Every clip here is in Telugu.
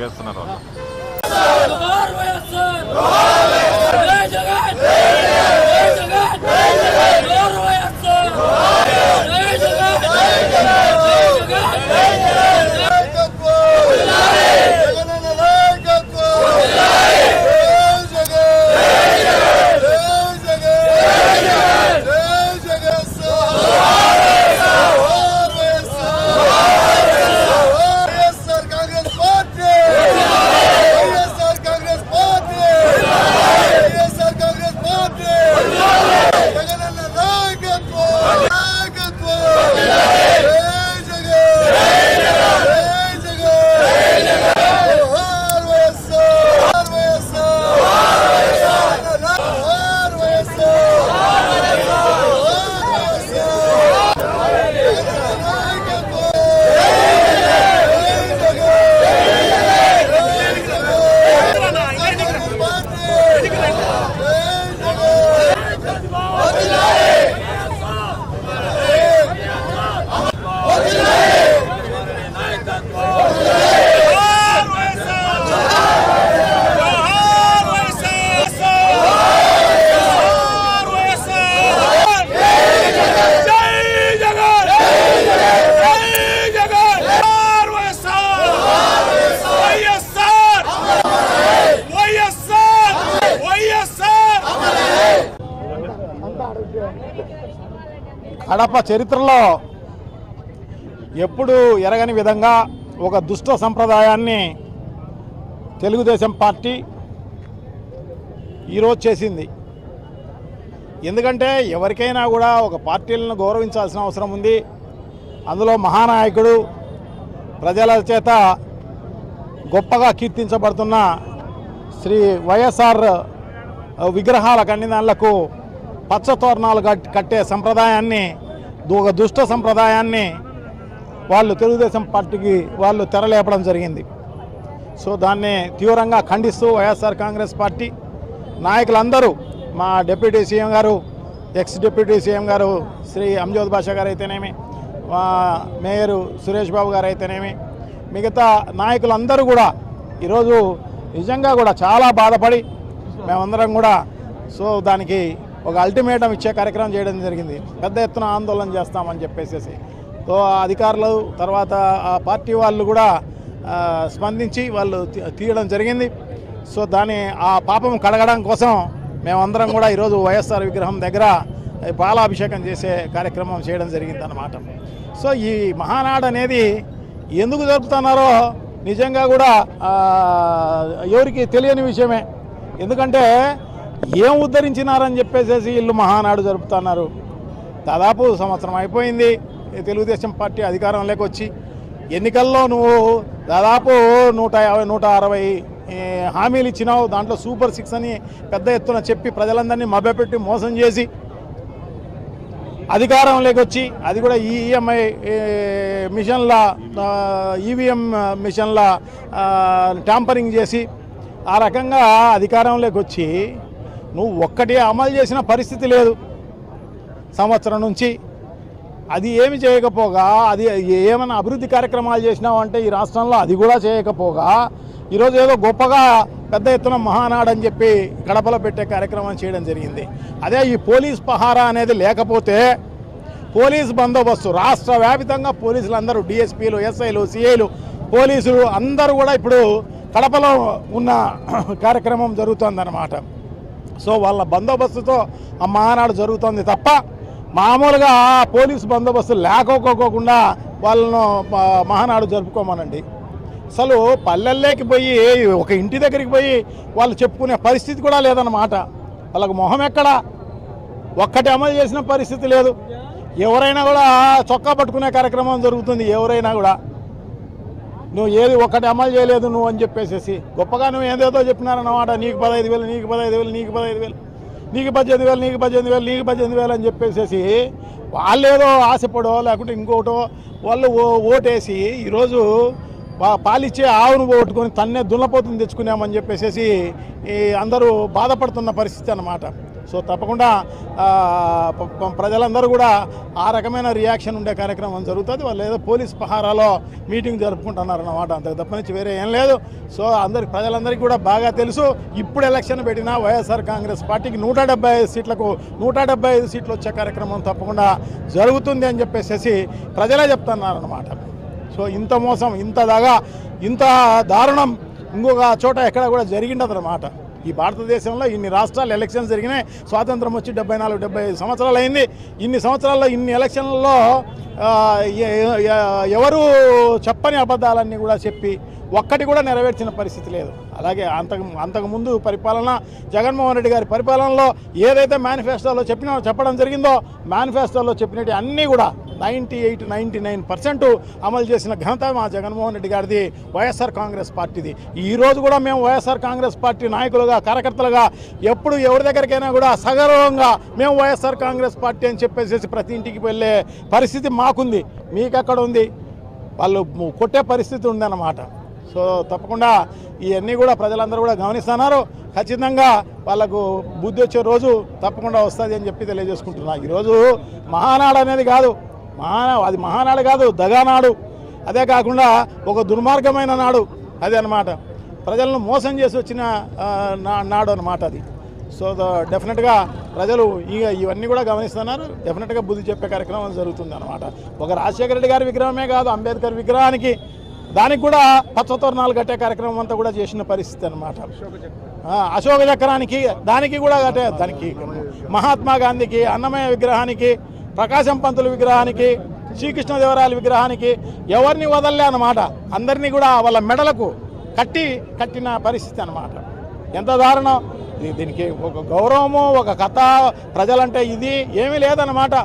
చేస్తున్నారు వాళ్ళు. కడప చరిత్రలో ఎప్పుడు ఎరగని విధంగా ఒక దుష్ట సంప్రదాయాన్ని తెలుగుదేశం పార్టీ ఈరోజు చేసింది. ఎందుకంటే ఎవరికైనా కూడా ఒక పార్టీలను గౌరవించాల్సిన అవసరం ఉంది. అందులో మహానాయకుడు ప్రజల చేత గొప్పగా కీర్తించబడుతున్న శ్రీ వైఎస్ఆర్ విగ్రహాల కన్నిదానులకు పచ్చతోరణాలు కట్టే సంప్రదాయాన్ని, ఒక దుష్ట సంప్రదాయాన్ని వాళ్ళు తెలుగుదేశం పార్టీకి వాళ్ళు తెరలేపడం జరిగింది. సో దాన్ని తీవ్రంగా ఖండిస్తూ వైఎస్ఆర్ కాంగ్రెస్ పార్టీ నాయకులందరూ, మా డిప్యూటీ సీఎం గారు, ఎక్స్ డిప్యూటీ సీఎం గారు శ్రీ అంజద్ బాషా గారు అయితేనేమి, మా మేయరు సురేష్ బాబు గారు అయితేనేమి, మిగతా నాయకులందరూ కూడా ఈరోజు నిజంగా కూడా చాలా బాధపడి మేమందరం కూడా సో దానికి ఒక అల్టిమేటం ఇచ్చే కార్యక్రమం చేయడం జరిగింది. పెద్ద ఎత్తున ఆందోళన చేస్తామని చెప్పేసి సో అధికారులు తర్వాత ఆ పార్టీ వాళ్ళు కూడా స్పందించి వాళ్ళు తీయడం జరిగింది. సో దాని ఆ పాపం కడగడం కోసం మేమందరం కూడా ఈరోజు వైఎస్ఆర్ విగ్రహం దగ్గర పాలాభిషేకం చేసే కార్యక్రమం చేయడం జరిగింది అన్నమాట. సో ఈ మహానాడు అనేది ఎందుకు జరుపుతున్నారో నిజంగా కూడా ఎవరికి తెలియని విషయమే. ఎందుకంటే ఏం ఉద్ధరించినారని చెప్పేసి వీళ్ళు మహానాడు జరుపుతున్నారు. దాదాపు సంవత్సరం అయిపోయింది తెలుగుదేశం పార్టీ అధికారంలోకి వచ్చి. ఎన్నికల్లో నువ్వు దాదాపు 150-160 హామీలు ఇచ్చినావు. దాంట్లో సూపర్ 6 అని పెద్ద ఎత్తున చెప్పి ప్రజలందరినీ మభ్యపెట్టి మోసం చేసి అధికారంలోకి వచ్చి, అది కూడా ఈఎంఐ మిషన్ల ఈవీఎం మిషన్ల ట్యాంపరింగ్ చేసి ఆ రకంగా అధికారంలోకి వచ్చి నువ్వు ఒక్కటి అమలు చేసిన పరిస్థితి లేదు సంవత్సరం నుంచి. అది ఏమి చేయకపోగా, అది ఏమైనా అభివృద్ధి కార్యక్రమాలు చేసినావు అంటే ఈ రాష్ట్రంలో అది కూడా చేయకపోగా ఈరోజు ఏదో గొప్పగా పెద్ద ఎత్తున మహానాడు అని చెప్పి కడపలో పెట్టే కార్యక్రమం చేయడం జరిగింది. అదే ఈ పోలీస్ పహారా అనేది లేకపోతే, పోలీస్ బందోబస్తు రాష్ట్ర వ్యాప్తంగా పోలీసులు అందరూ డిఎస్పీలు, ఎస్ఐలు, సిఐలు, పోలీసులు అందరూ కూడా ఇప్పుడు కడపలో ఉన్న కార్యక్రమం జరుగుతుందన్నమాట. సో వాళ్ళ బందోబస్తుతో ఆ మహానాడు జరుగుతుంది తప్ప మామూలుగా పోలీసు బందోబస్తు లేకపోకుండా వాళ్ళను మహానాడు జరుపుకోమనండి. అసలు పల్లెల్లోకి పోయి ఒక ఇంటి దగ్గరికి పోయి వాళ్ళు చెప్పుకునే పరిస్థితి కూడా లేదన్నమాట. వాళ్ళకు మొహం ఎక్కడా ఒక్కటి అమలు చేసిన పరిస్థితి లేదు. ఎవరైనా కూడా చొక్కా పట్టుకునే కార్యక్రమం జరుగుతుంది. ఎవరైనా కూడా నువ్వు ఏది ఒక్కటి అమలు చేయలేదు నువ్వు అని చెప్పేసి గొప్పగా నువ్వు ఏదేదో చెప్పినారన్నమాట. నీకు 15,000, నీకు 15,000, నీకు 15,000, నీకు 18,000, నీకు 18,000, నీకు 18,000 అని చెప్పేసి వాళ్ళేదో ఆశపడో లేకుంటే ఇంకోటో వాళ్ళు ఓటేసి ఈరోజు పాలిచ్చే ఆవును పోగొట్టుకొని తన్నే దున్నపోతుని తెచ్చుకున్నామని చెప్పేసి అందరూ బాధపడుతున్న పరిస్థితి అన్నమాట. సో తప్పకుండా ప్రజలందరూ కూడా ఆ రకమైన రియాక్షన్ ఉండే కార్యక్రమం జరుగుతుంది. వాళ్ళు ఏదో పోలీస్ పహారాలో మీటింగ్ జరుపుకుంటున్నారన్నమాట, అంతకు తప్పనించి వేరే ఏం లేదు. సో ప్రజలందరికీ కూడా బాగా తెలుసు, ఇప్పుడు ఎలక్షన్ పెట్టినా వైఎస్ఆర్ కాంగ్రెస్ పార్టీకి 175 సీట్లకు 175 సీట్లు వచ్చే కార్యక్రమం తప్పకుండా జరుగుతుంది అని చెప్పేసి ప్రజలే చెప్తున్నారన్నమాట. సో ఇంత మోసం, ఇంత దారుణం ఇంకొక చోట ఎక్కడ కూడా జరిగిండదన్నమాట. ఈ భారతదేశంలో ఇన్ని రాష్ట్రాలు ఎలక్షన్స్ జరిగినాయి, స్వాతంత్రం వచ్చి 74-75 సంవత్సరాలు అయింది. ఇన్ని సంవత్సరాల్లో ఇన్ని ఎలక్షన్లలో ఎవరు చెప్పని అబద్ధాలన్నీ కూడా చెప్పి ఒక్కటి కూడా నెరవేర్చిన పరిస్థితి లేదు. అలాగే అంతకుముందు పరిపాలన జగన్మోహన్ రెడ్డి గారి పరిపాలనలో ఏదైతే మేనిఫెస్టోలో చెప్పడం జరిగిందో, మేనిఫెస్టోలో చెప్పినట్టు అన్నీ కూడా 98-99% అమలు చేసిన ఘనత మా జగన్మోహన్ రెడ్డి గారిది, వైఎస్ఆర్ కాంగ్రెస్ పార్టీది. ఈరోజు కూడా మేము వైఎస్ఆర్ కాంగ్రెస్ పార్టీ నాయకులుగా, కార్యకర్తలుగా ఎప్పుడు ఎవరి దగ్గరికైనా కూడా సగర్వంగా మేము వైఎస్ఆర్ కాంగ్రెస్ పార్టీ అని చెప్పేసి ప్రతి ఇంటికి వెళ్ళే పరిస్థితి మాకుంది. మీకెక్కడ ఉంది? వాళ్ళు కొట్టే పరిస్థితి ఉందన్నమాట. సో తప్పకుండా ఇవన్నీ కూడా ప్రజలందరూ కూడా గమనిస్తున్నారు. ఖచ్చితంగా వాళ్ళకు బుద్ధి వచ్చే రోజు తప్పకుండా వస్తుంది అని చెప్పి తెలియజేసుకుంటున్నా. ఈరోజు మహానాడు అనేది కాదు, అది మహానాడు కాదు, దగానాడు. అదే కాకుండా ఒక దుర్మార్గమైన నాడు అదే అన్నమాట. ప్రజలను మోసం చేసి వచ్చిన నాడు అన్నమాట అది. సో డెఫినెట్గా ప్రజలు ఇవన్నీ కూడా గమనిస్తున్నారు. డెఫినెట్గా బుద్ధి చెప్పే కార్యక్రమం జరుగుతుంది అన్నమాట. ఒక రాజశేఖర రెడ్డి గారి విగ్రహమే కాదు, అంబేద్కర్ విగ్రహానికి దానికి కూడా పచ్చతోరణాలు కట్టే కార్యక్రమం అంతా కూడా చేసిన పరిస్థితి అన్నమాట. అశోక చక్రానికి దానికి కూడా కట్టే, దానికి మహాత్మా గాంధీకి, అన్నమయ్య విగ్రహానికి, ప్రకాశం పంతుల విగ్రహానికి, శ్రీకృష్ణదేవరాయల విగ్రహానికి ఎవరిని వదలలే అన్నమాట. అందరినీ కూడా వాళ్ళ మెడలకు కట్టిన పరిస్థితి అన్నమాట. ఎంత దారుణం! దీనికి ఒక గౌరవము, ఒక కథ, ప్రజలంటే ఇది ఏమీ లేదన్నమాట.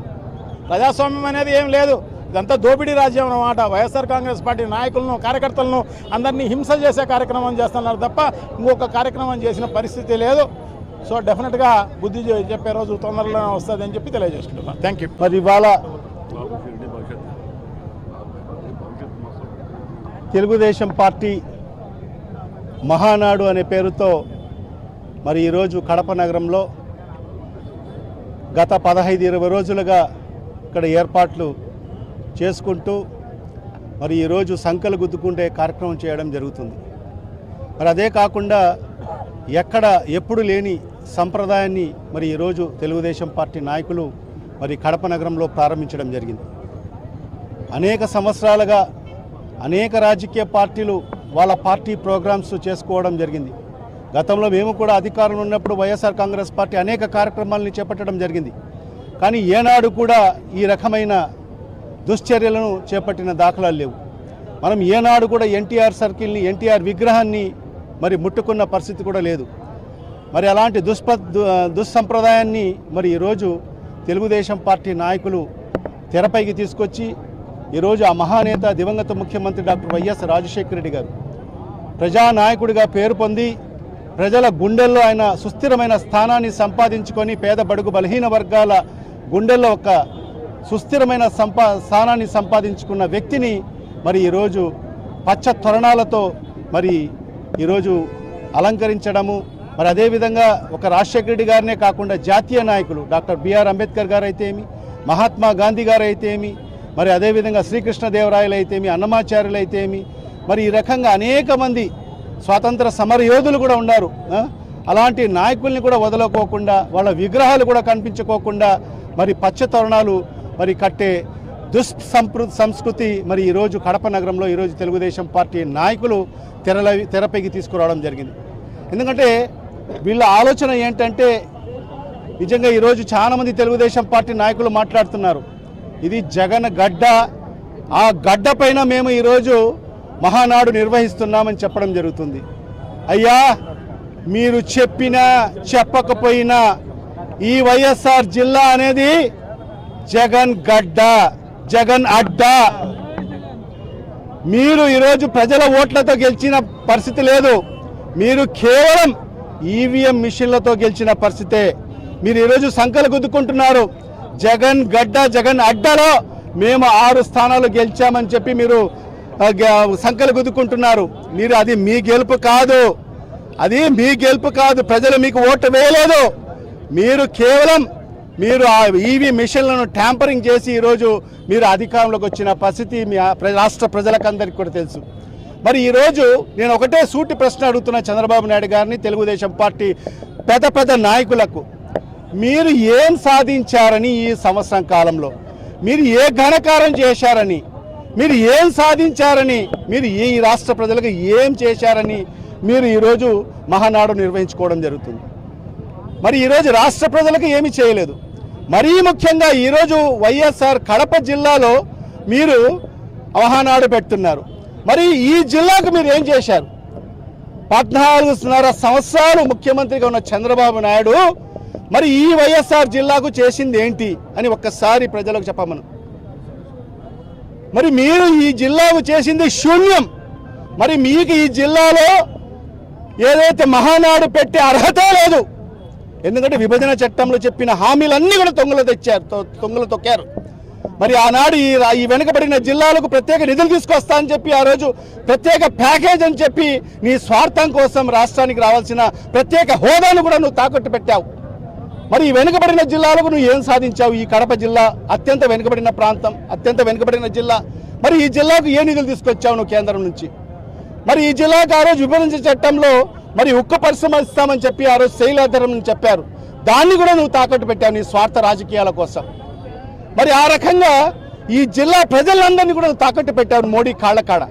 ప్రజాస్వామ్యం అనేది ఏం లేదు, ఇదంతా దోపిడీ రాజ్యం అన్నమాట. వైఎస్ఆర్ కాంగ్రెస్ పార్టీ నాయకులను, కార్యకర్తలను అందరినీ హింస చేసే కార్యక్రమం చేస్తున్నారు తప్ప ఇంకొక కార్యక్రమం చేసిన పరిస్థితి లేదు. సో డెఫినెట్గా బుద్ధి చెప్పే రోజు తొందరలోనే వస్తుంది అని చెప్పి తెలియజేసుకుంటున్నాను. Thank you. మరి ఇవాళ తెలుగుదేశం పార్టీ మహానాడు అనే పేరుతో మరి ఈరోజు కడప నగరంలో గత 15-20 రోజులుగా ఇక్కడ ఏర్పాట్లు చేసుకుంటూ మరి ఈరోజు సంకలు గుద్దుకుంటే కార్యక్రమం చేయడం జరుగుతుంది. మరి అదే కాకుండా ఎప్పుడు లేని సంప్రదాయాన్ని మరి ఈరోజు తెలుగుదేశం పార్టీ నాయకులు మరి కడప నగరంలో ప్రారంభించడం జరిగింది. అనేక సంవత్సరాలుగా అనేక రాజకీయ పార్టీలు వాళ్ళ పార్టీ ప్రోగ్రామ్స్ చేసుకోవడం జరిగింది. గతంలో మేము కూడా అధికారంలో ఉన్నప్పుడు వైఎస్ఆర్ కాంగ్రెస్ పార్టీ అనేక కార్యక్రమాలను చేపట్టడం జరిగింది. కానీ ఏనాడు కూడా ఈ రకమైన దుశ్చర్యలను చేపట్టిన దాఖలాలు లేవు. మనం ఏనాడు కూడా ఎన్టీఆర్ సర్కిల్ని, ఎన్టీఆర్ విగ్రహాన్ని మరి ముట్టుకున్న పరిస్థితి కూడా లేదు. మరి అలాంటి దుస్సంప్రదాయాన్ని మరి ఈరోజు తెలుగుదేశం పార్టీ నాయకులు తెరపైకి తీసుకొచ్చి ఈరోజు ఆ మహానేత దివంగత ముఖ్యమంత్రి డాక్టర్ వైఎస్ రాజశేఖర రెడ్డి గారు ప్రజానాయకుడిగా పేరు పొంది ప్రజల గుండెల్లో ఆయన సుస్థిరమైన స్థానాన్ని సంపాదించుకొని పేద బడుగు బలహీన వర్గాల గుండెల్లో ఒక సుస్థిరమైన స్థానాన్ని సంపాదించుకున్న వ్యక్తిని మరి ఈరోజు పచ్చ తొరణాలతో మరి ఈరోజు అలంకరించడము, మరి అదేవిధంగా ఒక రాజశేఖర రెడ్డి గారినే కాకుండా జాతీయ నాయకులు డాక్టర్ బిఆర్ అంబేద్కర్ గారు అయితే ఏమి, మహాత్మా గాంధీ గారు అయితే ఏమి, మరి అదేవిధంగా శ్రీకృష్ణదేవరాయలు అయితే ఏమి, అన్నమాచార్యులు అయితే ఏమి, మరి ఈ రకంగా అనేక మంది స్వాతంత్ర సమరయోధులు కూడా ఉన్నారు. అలాంటి నాయకుల్ని కూడా వదలకోకుండా, వాళ్ళ విగ్రహాలు కూడా కనిపించుకోకుండా మరి పచ్చ తోరణాలు మరి కట్టే సంస్కృతి మరి ఈరోజు కడప నగరంలో ఈరోజు తెలుగుదేశం పార్టీ నాయకులు తెరపైకి తీసుకురావడం జరిగింది. ఎందుకంటే వీళ్ళ ఆలోచన ఏంటంటే, నిజంగా ఈరోజు చాలామంది తెలుగుదేశం పార్టీ నాయకులు మాట్లాడుతున్నారు, ఇది జగన్ గడ్డ, ఆ గడ్డ పైన మేము ఈరోజు మహానాడు నిర్వహిస్తున్నామని చెప్పడం జరుగుతుంది. అయ్యా, మీరు చెప్పినా చెప్పకపోయినా ఈ వైఎస్ఆర్ జిల్లా అనేది జగన్ గడ్డ, జగన్ అడ్డా. మీరు ఈరోజు ప్రజల ఓట్లతో గెలిచిన పరిస్థితి లేదు, మీరు కేవలం ఈవీఎం మిషన్లతో గెలిచిన పరిస్థితే. మీరు ఈరోజు సంకలు గుద్దుకుంటున్నారు. జగన్ గడ్డ, జగన్ అడ్డాలో మేము 6 స్థానాలు గెలిచామని చెప్పి మీరు సంకలు గుద్దుకుంటున్నారు. మీరు అది మీ గెలుపు కాదు, అది మీ గెలుపు కాదు. ప్రజలు మీకు ఓటు వేయలేదు. మీరు కేవలం మీరు ఆ ఈవీ మిషన్లను ట్యాంపరింగ్ చేసి ఈరోజు మీరు అధికారంలోకి వచ్చిన పరిస్థితి మీ రాష్ట్ర ప్రజలకందరికీ కూడా తెలుసు. మరి ఈరోజు నేను ఒకటే సూటి ప్రశ్న అడుగుతున్నా చంద్రబాబు నాయుడు గారిని, తెలుగుదేశం పార్టీ పెద్ద నాయకులకు. మీరు ఏం సాధించారని ఈ సంవత్సరం కాలంలో, మీరు ఏ ఘనకారం చేశారని, మీరు ఏం సాధించారని, మీరు ఈ రాష్ట్ర ప్రజలకు ఏం చేశారని మీరు ఈరోజు మహానాడు నిర్వహించుకోవడం జరుగుతుంది. మరి ఈరోజు రాష్ట్ర ప్రజలకు ఏమీ చేయలేదు. మరీ ముఖ్యంగా ఈరోజు వైఎస్ఆర్ కడప జిల్లాలో మీరు మహానాడు పెడుతున్నారు. మరి ఈ జిల్లాకు మీరు ఏం చేశారు? 14.5 సంవత్సరాలు ముఖ్యమంత్రిగా ఉన్న చంద్రబాబు నాయుడు మరి ఈ వైఎస్ఆర్ జిల్లాకు చేసింది ఏంటి అని ఒక్కసారి ప్రజలకు చెప్పమను. మరి మీరు ఈ జిల్లాకు చేసింది శూన్యం. మరి మీకు ఈ జిల్లాలో ఏదైతే మహానాడు పెట్టే అర్హత లేదు. ఎందుకంటే విభజన చట్టంలో చెప్పిన హామీలన్నీ కూడా తొంగలు తొక్కారు. మరి ఆనాడు ఈ వెనుకబడిన జిల్లాలకు ప్రత్యేక నిధులు తీసుకొస్తా అని చెప్పి ఆ రోజు ప్రత్యేక ప్యాకేజ్ అని చెప్పి నీ స్వార్థం కోసం రాష్ట్రానికి రావాల్సిన ప్రత్యేక హోదాను కూడా నువ్వు తాకట్టు పెట్టావు. మరి ఈ వెనుకబడిన జిల్లాలకు నువ్వు ఏం సాధించావు? ఈ కడప జిల్లా అత్యంత వెనుకబడిన ప్రాంతం, అత్యంత వెనుకబడిన జిల్లా. మరి ఈ జిల్లాకు ఏ నిధులు తీసుకొచ్చావు నువ్వు కేంద్రం నుంచి? మరి ఈ జిల్లాకు ఆ రోజు విభజన చట్టంలో మరి ఉక్కు పరిశ్రమ ఇస్తామని చెప్పి ఆ రోజు శైలాధరం అని చెప్పారు. దాన్ని కూడా నువ్వు తాకట్టు పెట్టావు నీ స్వార్థ రాజకీయాల కోసం. మరి ఆ రకంగా ఈ జిల్లా ప్రజలందరినీ కూడా నువ్వు తాకట్టు పెట్టావు మోడీ కాళ్ళ కాడ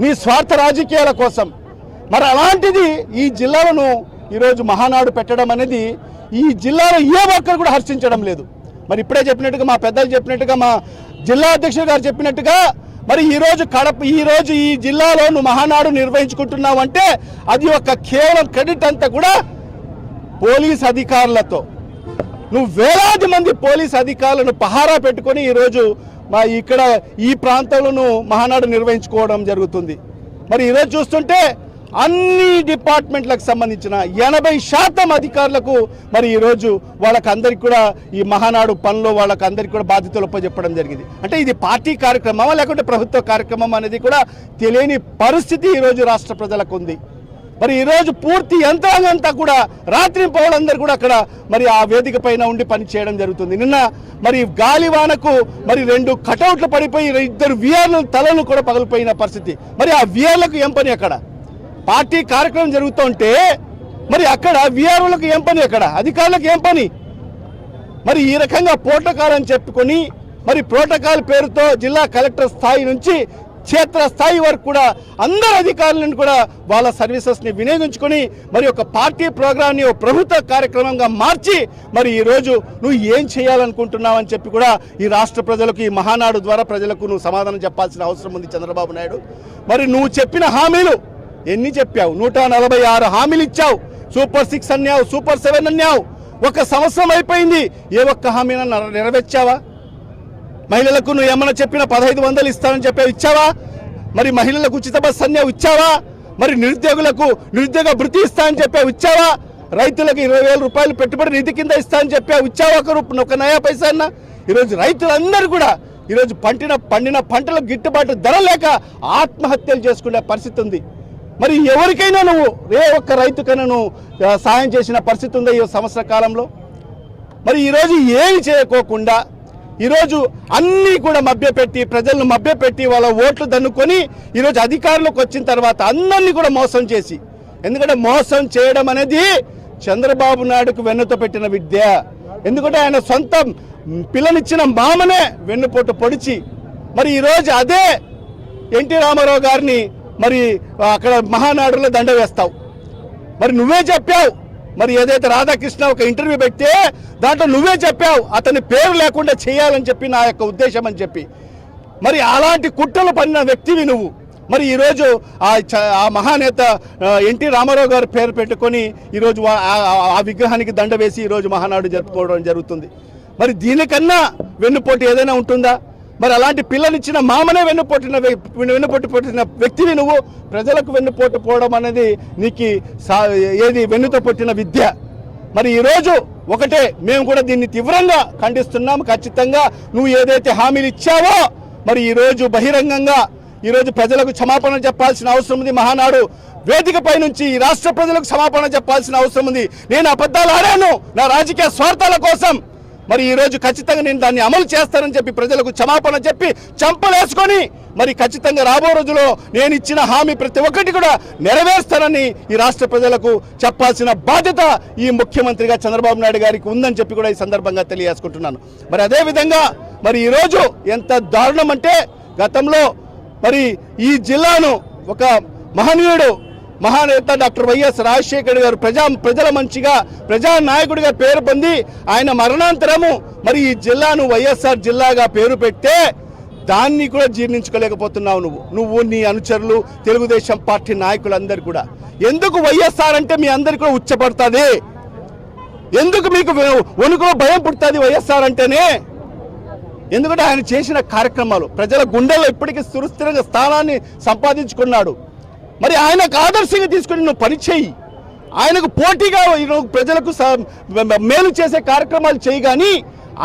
నీ స్వార్థ రాజకీయాల కోసం. మరి అలాంటిది ఈ జిల్లాలను ఈరోజు మహానాడు పెట్టడం అనేది ఈ జిల్లాలో ఏ ఒక్కరు కూడా హర్షించడం లేదు. మరి ఇప్పుడే చెప్పినట్టుగా మా పెద్దలు చెప్పినట్టుగా, మా జిల్లా అధ్యక్షుడు గారు చెప్పినట్టుగా, మరి ఈరోజు ఈ జిల్లాలో నువ్వు మహానాడు నిర్వహించుకుంటున్నావు అంటే అది ఒక కేవలం క్రెడిట్ అంతా కూడా పోలీస్ అధికారులతో, నువ్వు వేలాది మంది పోలీస్ అధికారులను పహారా పెట్టుకొని ఈరోజు ఇక్కడ ఈ ప్రాంతంలో నువ్వు మహానాడు నిర్వహించుకోవడం జరుగుతుంది. మరి ఈరోజు చూస్తుంటే అన్ని డిపార్ట్మెంట్లకు సంబంధించిన 80% అధికారులకు మరి ఈరోజు వాళ్ళకందరికీ కూడా ఈ మహానాడు పనిలో వాళ్ళకందరికీ కూడా బాధ్యతలు ఒప్పజెప్పడం జరిగింది. అంటే ఇది పార్టీ కార్యక్రమమా లేకుంటే ప్రభుత్వ కార్యక్రమం అనేది కూడా తెలియని పరిస్థితి ఈరోజు రాష్ట్ర ప్రజలకు ఉంది. మరి ఈరోజు పూర్తి యంత్రాంగం అంతా కూడా రాత్రి పౌరులందరూ కూడా అక్కడ మరి ఆ వేదిక పైన ఉండి పని చేయడం జరుగుతుంది. నిన్న మరి గాలివానకు మరి 2 కటౌట్లు పడిపోయి 2 వీఆర్ల తలలు కూడా పగిలిపోయిన పరిస్థితి. మరి ఆ వీఆర్లకు ఏం పని అక్కడ? పార్టీ కార్యక్రమం జరుగుతుంటే మరి అక్కడ వీఆర్ఓలకు ఏం పని, అక్కడ అధికారులకు ఏం పని? మరి ఈ రకంగా ప్రోటోకాల్ అని చెప్పుకొని మరి ప్రోటోకాల్ పేరుతో జిల్లా కలెక్టర్ స్థాయి నుంచి క్షేత్ర స్థాయి వరకు కూడా అందరు అధికారులను కూడా వాళ్ళ సర్వీసెస్ని వినియోగించుకొని మరి ఒక పార్టీ ప్రోగ్రామ్ని ఒక ప్రభుత్వ కార్యక్రమంగా మార్చి మరి ఈరోజు నువ్వు ఏం చేయాలనుకుంటున్నావు అని చెప్పి కూడా ఈ రాష్ట్ర ప్రజలకు ఈ మహానాడు ద్వారా ప్రజలకు నువ్వు సమాధానం చెప్పాల్సిన అవసరం ఉంది చంద్రబాబు నాయుడు. మరి నువ్వు చెప్పిన హామీలు ఎన్ని చెప్పావు? 146 హామీలు ఇచ్చావు. సూపర్ 6 అన్నావు, సూపర్ 7 అన్నావు. 1 సంవత్సరం అయిపోయింది, ఏ ఒక్క హామీని నెరవేర్చావా? మహిళలకు నువ్వు ఏమన్నా చెప్పిన 1500 ఇస్తానని చెప్పావు, ఇచ్చావా? మరి మహిళలకు ఉచిత బస్సు అన్నావు, ఇచ్చావా? మరి నిరుద్యోగులకు నిరుద్యోగ భృతి ఇస్తా అని చెప్పావు, ఇచ్చావా? రైతులకు 20,000 రూపాయలు పెట్టుబడి నిధి కింద ఇస్తా అని చెప్పావు, ఇచ్చావా? ఒక నయా పైసా అన్నా? ఈరోజు రైతులందరూ కూడా ఈరోజు పండిన పంటలకు గిట్టుబాటు ధర లేక ఆత్మహత్యలు చేసుకునే పరిస్థితి ఉంది. మరి ఎవరికైనా నువ్వు ఒక్క రైతుకైనా నువ్వు సాయం చేసిన పరిస్థితి ఉందా ఈ సంవత్సర కాలంలో? మరి ఈరోజు ఏమి చేయకోకుండా ఈరోజు అన్నీ కూడా మభ్యపెట్టి, ప్రజలను మభ్యపెట్టి వాళ్ళ ఓట్లు దన్నుకొని ఈరోజు అధికారంలోకి వచ్చిన తర్వాత అందరినీ కూడా మోసం చేసి, ఎందుకంటే మోసం చేయడం అనేది చంద్రబాబు నాయుడుకు వెన్నుతో పెట్టిన విద్య. ఎందుకంటే ఆయన సొంత పిల్లనిచ్చిన మామనే వెన్నుపోటు పొడిచి మరి ఈరోజు అదే ఎన్టీ రామారావు గారిని మరి అక్కడ మహానాడులో దండ వేస్తావు. మరి నువ్వే చెప్పావు, మరి ఏదైతే రాధాకృష్ణ ఒక ఇంటర్వ్యూ పెడితే దాంట్లో నువ్వే చెప్పావు అతని పేరు లేకుండా చేయాలని చెప్పి నా యొక్క ఉద్దేశం అని చెప్పి. మరి అలాంటి కుట్రలు పడిన వ్యక్తివి నువ్వు. మరి ఈరోజు ఆ మహానేత ఎన్టీ రామారావు గారి పేరు పెట్టుకొని ఈరోజు ఆ విగ్రహానికి దండ వేసి ఈరోజు మహానాడు జరుపుకోవడం జరుగుతుంది. మరి దీనికన్నా వెన్నుపోటు ఏదైనా ఉంటుందా? మరి అలాంటి పిల్లనిచ్చిన మామనే వెన్నుపోటు పుట్టిన వ్యక్తివి నువ్వు. ప్రజలకు వెన్నుపోటు పోవడం అనేది నీకు ఏది వెన్నుతో పుట్టిన విద్య. మరి ఈరోజు ఒకటే, మేము కూడా దీన్ని తీవ్రంగా ఖండిస్తున్నాం. ఖచ్చితంగా నువ్వు ఏదైతే హామీలు ఇచ్చావో మరి ఈరోజు బహిరంగంగా ఈరోజు ప్రజలకు క్షమాపణ చెప్పాల్సిన అవసరం ఉంది. మహానాడు వేదికపై నుంచి ఈ రాష్ట్ర ప్రజలకు క్షమాపణ చెప్పాల్సిన అవసరం ఉంది. నేను అబద్ధాలు ఆడాను నా రాజకీయ స్వార్థాల కోసం, మరి ఈరోజు ఖచ్చితంగా నేను దాన్ని అమలు చేస్తానని చెప్పి ప్రజలకు క్షమాపణ చెప్పి చంపలేసుకొని మరి ఖచ్చితంగా రాబో రోజుల్లో నేను ఇచ్చిన హామీ ప్రతి ఒక్కటి కూడా నెరవేరుస్తానని ఈ రాష్ట్ర ప్రజలకు చెప్పాల్సిన బాధ్యత ఈ ముఖ్యమంత్రిగా చంద్రబాబు నాయుడు గారికి ఉందని చెప్పి కూడా ఈ సందర్భంగా తెలియజేసుకుంటున్నాను. మరి అదేవిధంగా మరి ఈరోజు ఎంత దారుణం అంటే, గతంలో మరి ఈ జిల్లాను ఒక మహనీయుడు మహానేత డాక్టర్ వైఎస్ రాజశేఖర్ గారు ప్రజల మంచిగా ప్రజానాయకుడిగా పేరు పొంది ఆయన మరణాంతరము మరి ఈ జిల్లాను వైఎస్ఆర్ జిల్లాగా పేరు పెట్టే దాన్ని కూడా జీర్ణించుకోలేకపోతున్నావు నువ్వు నీ అనుచరులు తెలుగుదేశం పార్టీ నాయకులందరూ కూడా. ఎందుకు వైఎస్ఆర్ అంటే మీ అందరికీ కూడా ఉచ్చపడుతుంది? ఎందుకు మీకు వణుకులో భయం పుడుతుంది వైఎస్ఆర్ అంటేనే? ఎందుకంటే ఆయన చేసిన కార్యక్రమాలు ప్రజల గుండెల్లో ఇప్పటికీ సుస్థిరంగా స్థానాన్ని సంపాదించుకున్నాడు. మరి ఆయనకు ఆదర్శంగా తీసుకుని నువ్వు పనిచేయి, ఆయనకు పోటీగా ప్రజలకు మేలు చేసే కార్యక్రమాలు చేయి. కానీ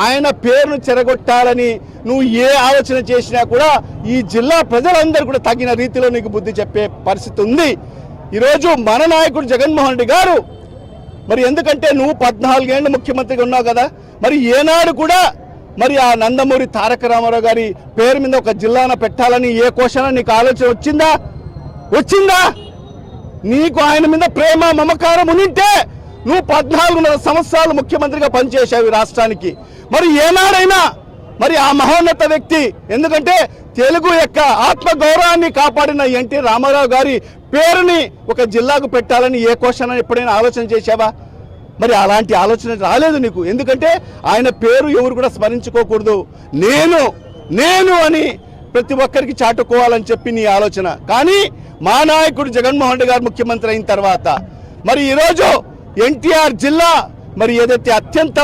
ఆయన పేరును చెరగొట్టాలని నువ్వు ఏ ఆలోచన చేసినా కూడా ఈ జిల్లా ప్రజలందరూ కూడా తగిన రీతిలో నీకు బుద్ధి చెప్పే పరిస్థితి ఉంది. ఈరోజు మన నాయకుడు జగన్మోహన్ రెడ్డి గారు మరి ఎందుకంటే నువ్వు 14 ఏళ్ళు ముఖ్యమంత్రిగా ఉన్నావు కదా, మరి ఏనాడు కూడా మరి ఆ నందమూరి తారక రామారావు గారి పేరు మీద ఒక జిల్లాను పెట్టాలని ఏ క్వశ్చన్ నీకు ఆలోచన వచ్చిందా? నీకు ఆయన మీద ప్రేమ మమకారం ఉనింటే నువ్వు 14 సంవత్సరాలు ముఖ్యమంత్రిగా పనిచేశావు ఈ రాష్ట్రానికి. మరి ఏనాడైనా మరి ఆ మహోన్నత వ్యక్తి, ఎందుకంటే తెలుగు యొక్క ఆత్మ గౌరవాన్ని కాపాడిన ఎన్టీ రామారావు గారి పేరుని ఒక జిల్లాకు పెట్టాలని ఏ క్వశ్చన్ ఎప్పుడైనా ఆలోచన చేశావా? మరి అలాంటి ఆలోచన రాలేదు నీకు. ఎందుకంటే ఆయన పేరు ఎవరు కూడా స్మరించుకోకూడదు, నేను అని ప్రతి ఒక్కరికి చాటుకోవాలని చెప్పి నీ ఆలోచన. కానీ మా నాయకుడు జగన్మోహన్ రెడ్డి గారు ముఖ్యమంత్రి అయిన తర్వాత మరి ఈరోజు ఎన్టీఆర్ జిల్లా మరి ఏదైతే అత్యంత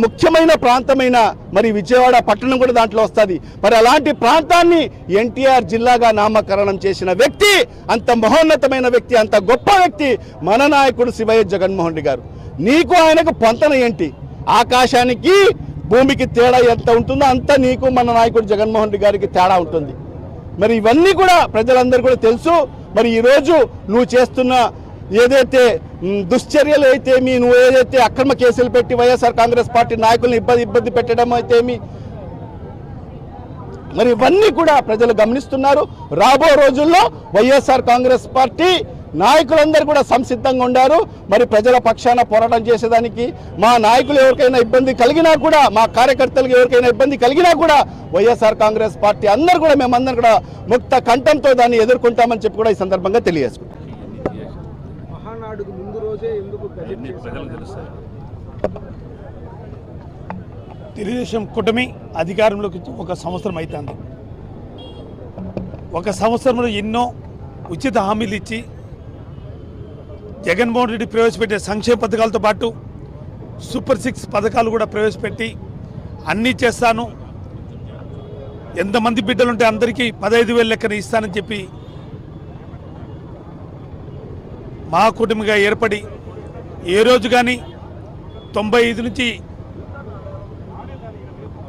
ముఖ్యమైన ప్రాంతమైన మరి విజయవాడ పట్టణం కూడా దాంట్లో వస్తుంది. మరి అలాంటి ప్రాంతాన్ని ఎన్టీఆర్ జిల్లాగా నామకరణం చేసిన వ్యక్తి, అంత మహోన్నతమైన వ్యక్తి, అంత గొప్ప వ్యక్తి మన నాయకుడు శ్రీ వైఎస్ జగన్మోహన్ రెడ్డి గారు. నీకు ఆయనకు పొంతన ఏంటి? ఆకాశానికి భూమికి తేడా ఎంత ఉంటుందో అంత నీకు మన నాయకుడు జగన్మోహన్ రెడ్డి గారికి తేడా ఉంటుంది. మరి ఇవన్నీ కూడా ప్రజలందరూ కూడా తెలుసు. మరి ఈరోజు నువ్వు చేస్తున్న ఏదైతే దుశ్చర్యలు అయితేమి, నువ్వు ఏదైతే అక్రమ కేసులు పెట్టి వైఎస్ఆర్ కాంగ్రెస్ పార్టీ నాయకులను ఇబ్బంది పెట్టడం అయితేమి, మరి ఇవన్నీ కూడా ప్రజలు గమనిస్తున్నారు. రాబో రోజుల్లో వైఎస్ఆర్ కాంగ్రెస్ పార్టీ నాయకులందరూ కూడా సంసిద్ధంగా ఉన్నారు. మరి ప్రజల పక్షాన పోరాటం చేసేదానికి మా నాయకులు ఎవరికైనా ఇబ్బంది కలిగినా కూడా, మా కార్యకర్తలకు ఎవరికైనా ఇబ్బంది కలిగినా కూడా వైఎస్ఆర్ కాంగ్రెస్ పార్టీ అందరూ కూడా మేమందరం కూడా ముక్త కంఠంతో దాన్ని ఎదుర్కొంటామని చెప్పి కూడా ఈ సందర్భంగా తెలియజేసుకుంటాం. తెలుగుదేశం కూటమి అధికారంలోకి 1 సంవత్సరం అవుతుంది. 1 సంవత్సరంలో ఎన్నో ఉచిత హామీలు ఇచ్చి జగన్మోహన్ రెడ్డి ప్రవేశపెట్టే సంక్షేమ పథకాలతో పాటు సూపర్ 6 పథకాలు కూడా ప్రవేశపెట్టి అన్నీ చేస్తాను, ఎంతమంది బిడ్డలుంటే అందరికీ 15,000 లెక్కన ఇస్తానని చెప్పి మా కుటుంబంగా ఏర్పడి ఏ రోజు కానీ 95 నుంచి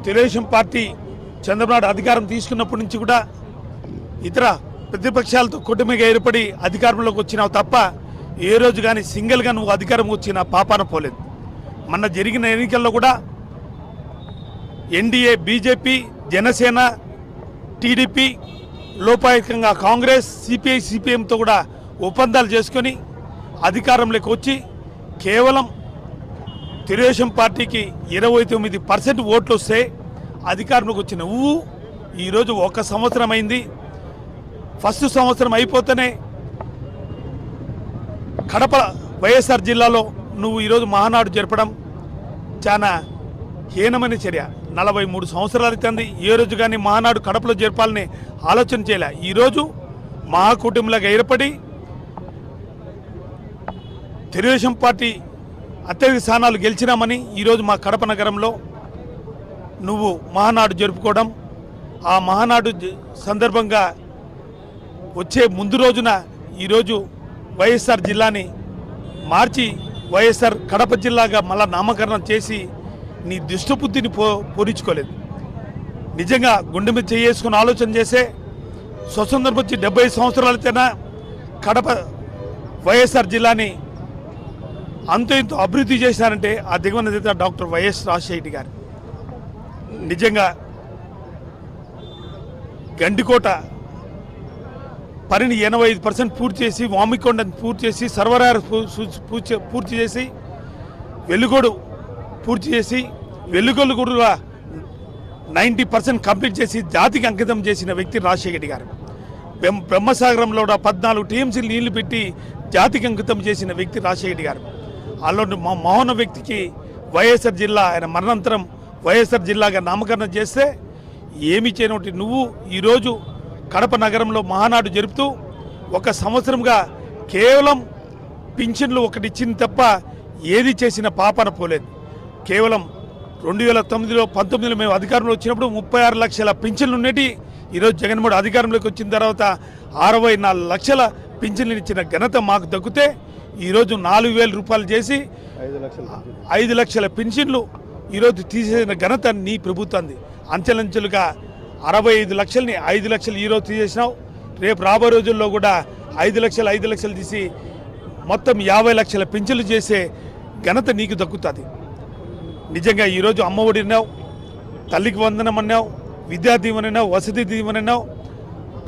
తెలుగుదేశం పార్టీ చంద్రబాబు అధికారం తీసుకున్నప్పటి నుంచి కూడా ఇతర ప్రతిపక్షాలతో కుటుంబంగా ఏర్పడి అధికారంలోకి వచ్చినావు తప్ప ఏ రోజు కానీ సింగిల్గా నువ్వు అధికారం వచ్చిన పాపాన పోలేదు. మొన్న జరిగిన ఎన్నికల్లో కూడా ఎన్డీఏ, బీజేపీ, జనసేన, టీడీపీ, లోపాయకంగా కాంగ్రెస్, సిపిఐ, సిపిఎంతో కూడా ఒప్పందాలు చేసుకొని అధికారంలోకి వచ్చి కేవలం తెలుగుదేశం పార్టీకి 29% ఓట్లు వస్తే అధికారంలోకి వచ్చిన నువ్వు ఈరోజు 1 సంవత్సరం అయింది. ఫస్ట్ సంవత్సరం అయిపోతేనే కడప వైఎస్ఆర్ జిల్లాలో నువ్వు ఈరోజు మహానాడు జరపడం చాలా హీనమైన చర్య. 43 సంవత్సరాలు అవుతుంది, ఏ రోజు కానీ మహానాడు కడపలో జరపాలని ఆలోచన చేయలే. ఈరోజు మహాకూటమిలాగా ఏర్పడి తెలుగుదేశం పార్టీ అత్యధిక స్థానాలు గెలిచినామని ఈరోజు మా కడప నగరంలో నువ్వు మహానాడు జరుపుకోవడం, ఆ మహానాడు సందర్భంగా వచ్చే ముందు రోజున ఈరోజు వైఎస్ఆర్ జిల్లాని మార్చి వైఎస్ఆర్ కడప జిల్లాగా మళ్ళా నామకరణం చేసి నీ దుష్టబుద్ధిని పూరించుకోలేదు. నిజంగా గుండె మీద చేసుకుని ఆలోచన చేసే స్వతంత్రం వచ్చి 70 సంవత్సరాలైతేనా కడప వైఎస్ఆర్ జిల్లాని అంత ఇంత అభివృద్ధి చేశారంటే ఆ దిగువన డాక్టర్ వైఎస్ రాజశేఖర గారు. నిజంగా గండికోట పనిని 85% పూర్తి చేసి, వామికొండని పూర్తి చేసి, సర్వరారు పూర్తి చేసి, వెలుగోడు పూర్తి చేసి, వెలుగోడు కూడా 90% కంప్లీట్ చేసి జాతికి అంకితం చేసిన వ్యక్తి రాజశేఖర గారు. బ్రహ్మసాగరంలో 14 టీఎంసీలు నీళ్లు పెట్టి జాతికి అంకితం చేసిన వ్యక్తి రాజశేఖర గారు. అలాంటి మా మహోన్న వ్యక్తికి వైఎస్ఆర్ జిల్లా ఆయన మరణానంతరం వైఎస్ఆర్ జిల్లాగా నామకరణం చేస్తే ఏమి చేయనోటి నువ్వు ఈరోజు కడప నగరంలో మహానాడు జరుపుతూ 1 సంవత్సరంగా కేవలం పింఛన్లు ఒకటి ఇచ్చింది తప్ప ఏది చేసిన పాపన పోలేదు. కేవలం 2019లో మేము అధికారంలో వచ్చినప్పుడు 36 లక్షల పింఛన్లు ఉండేటి. ఈరోజు జగన్మోహన్ అధికారంలోకి వచ్చిన తర్వాత 64 లక్షల పింఛన్లు ఇచ్చిన ఘనత మాకు దక్కితే ఈరోజు 4,000 రూపాయలు చేసి 5 లక్షల పింఛన్లు ఈరోజు తీసేసిన ఘనత నీ ప్రభుత్వంది. అంచెలంచెలుగా 65 లక్షల్ని 5 లక్షలు ఈరోజు తీసేసినావు. రేపు రాబోయే రోజుల్లో కూడా 5 లక్షలు తీసి మొత్తం 50 లక్షల పింఛన్లు చేసే ఘనత నీకు దక్కుతుంది. నిజంగా ఈరోజు అమ్మఒడి అన్నావు, తల్లికి వందనం అన్నావు, విద్యా దీవెన అన్నావు, వసతి దీవెన అన్నావు.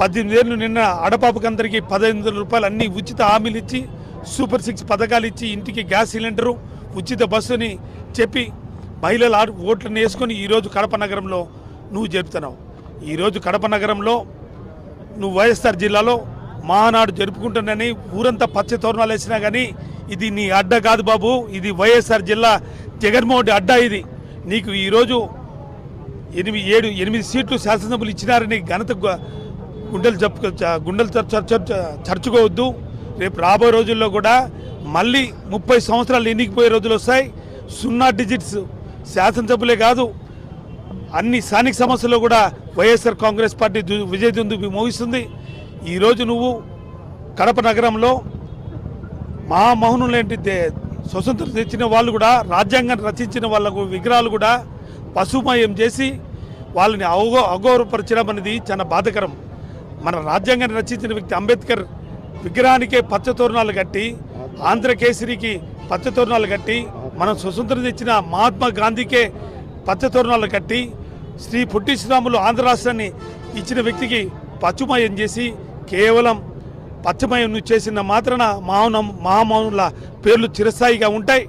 18 ఏళ్ళు నిన్న ఆడపాపకందరికీ 1500 రూపాయలు అన్ని ఉచిత హామీలు ఇచ్చి, సూపర్ 6 పథకాలు ఇచ్చి, ఇంటికి గ్యాస్ సిలిండరు, ఉచిత బస్సుని చెప్పి మహిళల ఓట్లను వేసుకొని ఈరోజు కడప నగరంలో నువ్వు జరుపుతున్నావు. ఈరోజు కడప నగరంలో నువ్వు వైఎస్ఆర్ జిల్లాలో మహానాడు జరుపుకుంటున్నానని ఊరంతా పచ్చ తోరణాలు వేసినా కానీ ఇది నీ అడ్డ కాదు బాబు, ఇది వైఎస్ఆర్ జిల్లా జగన్మోహన్ అడ్డా. ఇది నీకు ఈరోజు 8 సీట్లు శాసనసభ్యులు ఇచ్చినారని ఘనత గుండెలు చర్చుకోవద్దు. రేపు రాబోయే రోజుల్లో కూడా మళ్ళీ 30 సంవత్సరాలు ఎన్నికపోయే రోజులు వస్తాయి. 0 డిజిట్స్ శాసనసభ్యులే కాదు, అన్ని స్థానిక సమస్యల్లో కూడా వైఎస్ఆర్ కాంగ్రెస్ పార్టీ విజయదుందుబి మోగిస్తుంది. ఈరోజు నువ్వు కడప నగరంలో మహామౌనులేంటి స్వతంత్రం తెచ్చిన వాళ్ళు కూడా, రాజ్యాంగాన్ని రచించిన వాళ్ళకు విగ్రహాలు కూడా పశుమయం చేసి వాళ్ళని అగౌరవపరచడం అనేది చాలా బాధాకరం. మన రాజ్యాంగాన్ని రచించిన వ్యక్తి అంబేద్కర్ విగ్రహానికే పచ్చతోరణాలు కట్టి, ఆంధ్రకేసరికి పచ్చతోరణాలు కట్టి, మనం స్వతంత్రం తెచ్చిన మహాత్మా గాంధీకే పచ్చతోరణాలు కట్టి, శ్రీ పొట్టి శ్రీరాములు ఆంధ్ర రాష్ట్రాన్ని ఇచ్చిన వ్యక్తికి పచ్చుమయం చేసి కేవలం పచ్చమయం నువ్వు చేసిన మాత్రాన మహామౌనుల పేర్లు చిరస్థాయిగా ఉంటాయి.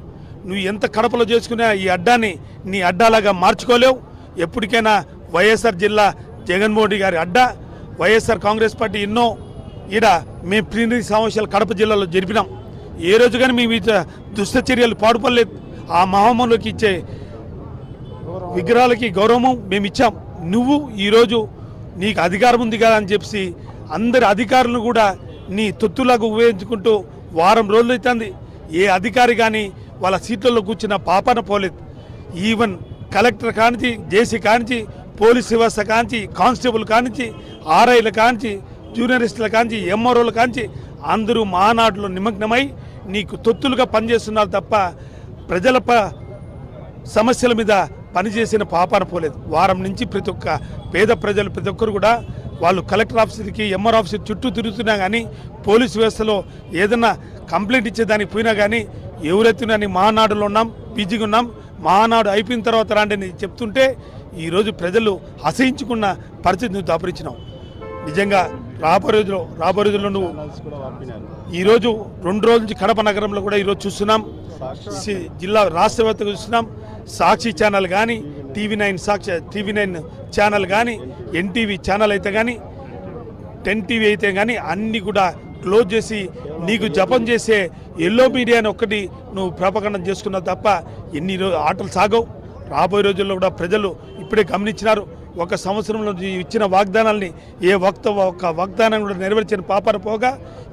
నువ్వు ఎంత కడపలో చేసుకునే ఈ అడ్డాని నీ అడ్డాలాగా మార్చుకోలేవు. ఎప్పటికైనా వైఎస్ఆర్ జిల్లా జగన్మోహన్ రెడ్డి గారి అడ్డా. వైఎస్ఆర్ కాంగ్రెస్ పార్టీ ఎన్నో మేము ప్లీనరీ సమావేశాలు కడప జిల్లాలో జరిపినాం. ఏ రోజు కానీ మేము దుష్ట చర్యలు పాడుపడలేదు. ఆ మహామౌనులకి ఇచ్చే విగ్రహాలకి గౌరవం మేము ఇచ్చాం. నువ్వు ఈరోజు నీకు అధికారం ఉంది కదా అని చెప్పి అందరి అధికారులను కూడా నీ తొత్తులాగా ఉపయోగించుకుంటూ వారం రోజులు అవుతుంది. ఏ అధికారి కానీ వాళ్ళ సీట్లలో కూర్చున్న పాపన పోలేదు. ఈవెన్ కలెక్టర్ కానించి, జేసీ కానించి, పోలీస్ వ్యవస్థ కానించి, కానిస్టేబుల్ కానించి, ఆర్ఐల కానించి, జూనియరిస్టుల కానించి, ఎంఆర్ఓల కానించి అందరూ మహానాడులో నిమగ్నమై నీకు తొత్తులుగా పనిచేస్తున్నారు తప్ప ప్రజల సమస్యల మీద పనిచేసిన పాపాన పోలేదు. వారం నుంచి ప్రతి ఒక్క పేద ప్రజలు ప్రతి ఒక్కరు కూడా వాళ్ళు కలెక్టర్ ఆఫీసర్కి, ఎంఆర్ ఆఫీసర్ చుట్టూ తిరుగుతున్నా కానీ, పోలీసు వ్యవస్థలో ఏదన్నా కంప్లైంట్ ఇచ్చేదానికి పోయినా కానీ ఎవరెత్తునా మహానాడులో ఉన్నాం, బిజీగా ఉన్నాం, మహానాడు అయిపోయిన తర్వాత రాండి అని చెప్తుంటే ఈరోజు ప్రజలు అసహించుకున్న పరిస్థితి నువ్వు దాపరించినావు. నిజంగా రాబోయే రోజుల్లో నువ్వు ఈరోజు 2 రోజుల నుంచి కడప నగరంలో కూడా ఈరోజు చూస్తున్నాం, జిల్లా రాష్ట్ర వ్యాప్తంగా చూస్తున్నాం. సాక్షి ఛానల్ కానీ, టీవీ9 ఛానల్ కానీ, ఎన్టీవీ ఛానల్ అయితే కానీ, 10 టీవీ అయితే కానీ అన్నీ కూడా క్లోజ్ చేసి నీకు జపం చేసే ఎల్లో మీడియా అని ఒక్కటి నువ్వు ప్రాపగండం చేసుకున్నావు తప్ప ఎన్ని ఆటలు సాగవు. రాబోయే రోజుల్లో కూడా ప్రజలు ఇప్పుడే గమనించినారు. 1 సంవత్సరంలో ఇచ్చిన వాగ్దానాల్ని ఒక్క వాగ్దానం కూడా నెరవేర్చిన పాపాన పోగా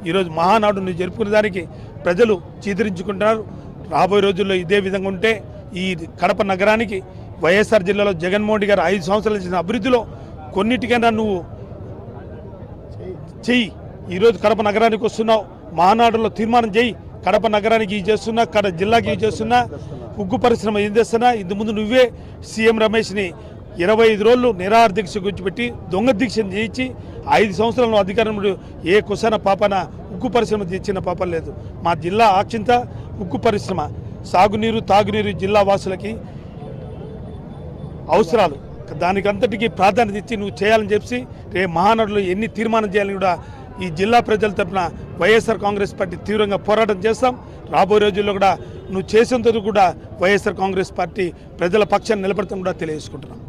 ఈరోజు మహానాడు నువ్వు జరుపుకునే దానికి ప్రజలు చీదరించుకుంటున్నారు. రాబోయే రోజుల్లో ఇదే విధంగా ఉంటే ఈ కడప నగరానికి వైఎస్ఆర్ జిల్లాలో జగన్మోహన్ రెడ్డి గారు 5 సంవత్సరాలు చేసిన అభివృద్ధిలో కొన్నిటికైనా నువ్వు చెయ్యి. ఈరోజు కడప నగరానికి వస్తున్నావు, మహానాడులో తీర్మానం చేయి. కడప నగరానికి ఇది చేస్తున్నా, జిల్లాకి ఇది చేస్తున్నా, ఉగ్గు పరిశ్రమ ఏం చేస్తున్నా, ఇంతకుముందు నువ్వే సీఎం రమేష్ని 25 రోజులు నిరాహార దీక్ష కూర్చోబెట్టి దొంగ దీక్షను చేయించి 5 సంవత్సరాల అధికారంలో ఏ కుసన పాపన ఉక్కు పరిశ్రమ తెచ్చిన పాపం లేదు. మా జిల్లా ఆక్షింత ఉక్కు పరిశ్రమ, సాగునీరు తాగునీరు జిల్లా వాసులకి అవసరాలు, దానికంతటికీ ప్రాధాన్యత ఇచ్చి నువ్వు చేయాలని చెప్పి రేపు మహానగరంలో ఎన్ని తీర్మానం చేయాలని కూడా ఈ జిల్లా ప్రజల తరఫున వైఎస్ఆర్ కాంగ్రెస్ పార్టీ తీవ్రంగా పోరాటం చేస్తాం. రాబోయే రోజుల్లో కూడా నువ్వు చేసేందుకు కూడా వైఎస్ఆర్ కాంగ్రెస్ పార్టీ ప్రజల పక్షాన్ని నిలబడతాం కూడా తెలియజేసుకుంటున్నాం.